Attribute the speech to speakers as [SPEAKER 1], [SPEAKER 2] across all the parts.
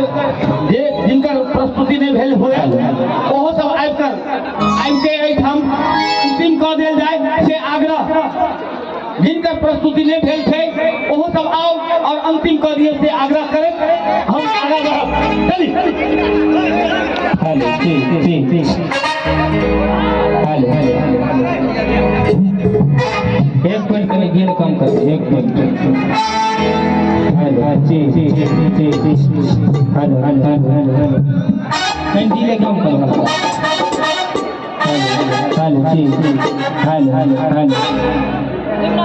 [SPEAKER 1] जिनकर प्रस्तुति नहीं भेल हुए ओहो सब आबिके एहिठाम अंतिम कऽ देल जाय से आग्रह। जिनकर प्रस्तुति नहीं भेल छै ओहो सब आओ और अंतिम कऽ दियौ से आग्रह करैत हम आगाँ बढ़ब। चली हेलो एक मिनट कनी गिर कम कर एक मिनट। हेलो हेलो डिले कम कर। हेलो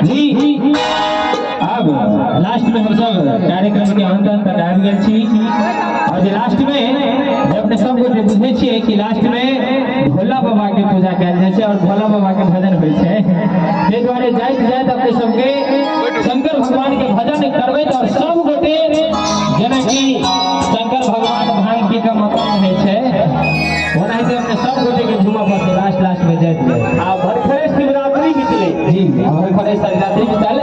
[SPEAKER 1] जी अब लास्ट में हम सब कार्यक्रम के अंत तक आबि गेल छी और जे लास्ट में अपने सब गोटे बुझे छियै कि लास्ट में भोला बाबा के पूजा कयल जाइ छै और भोला बाबा के भजन होइ छै। ताहि दुआरे जाइत जाइत अपने सबके शंकर भगवान के भजन करबै और सब गोटे जेनाकि शंकर भगवान भांग पी के मकान होइ छै ओनाहिते अपने सब गोटे के झूमा पर लास्ट में जाइत आ भरखरे शिवरात्रि बीतले जी भरखरे शिवरात्रि बीतल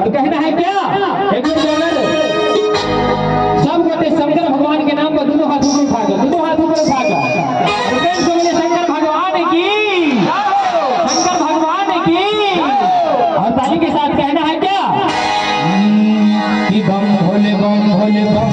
[SPEAKER 1] और कहना है क्या एक सब गोटे शंकर भगवान के नाम पर दोनों हाथ ऊपर उठाकर शंकर भगवान की और ताली के साथ कहना है क्या कि बम भोले बम भोले बम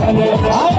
[SPEAKER 2] Hallelujah.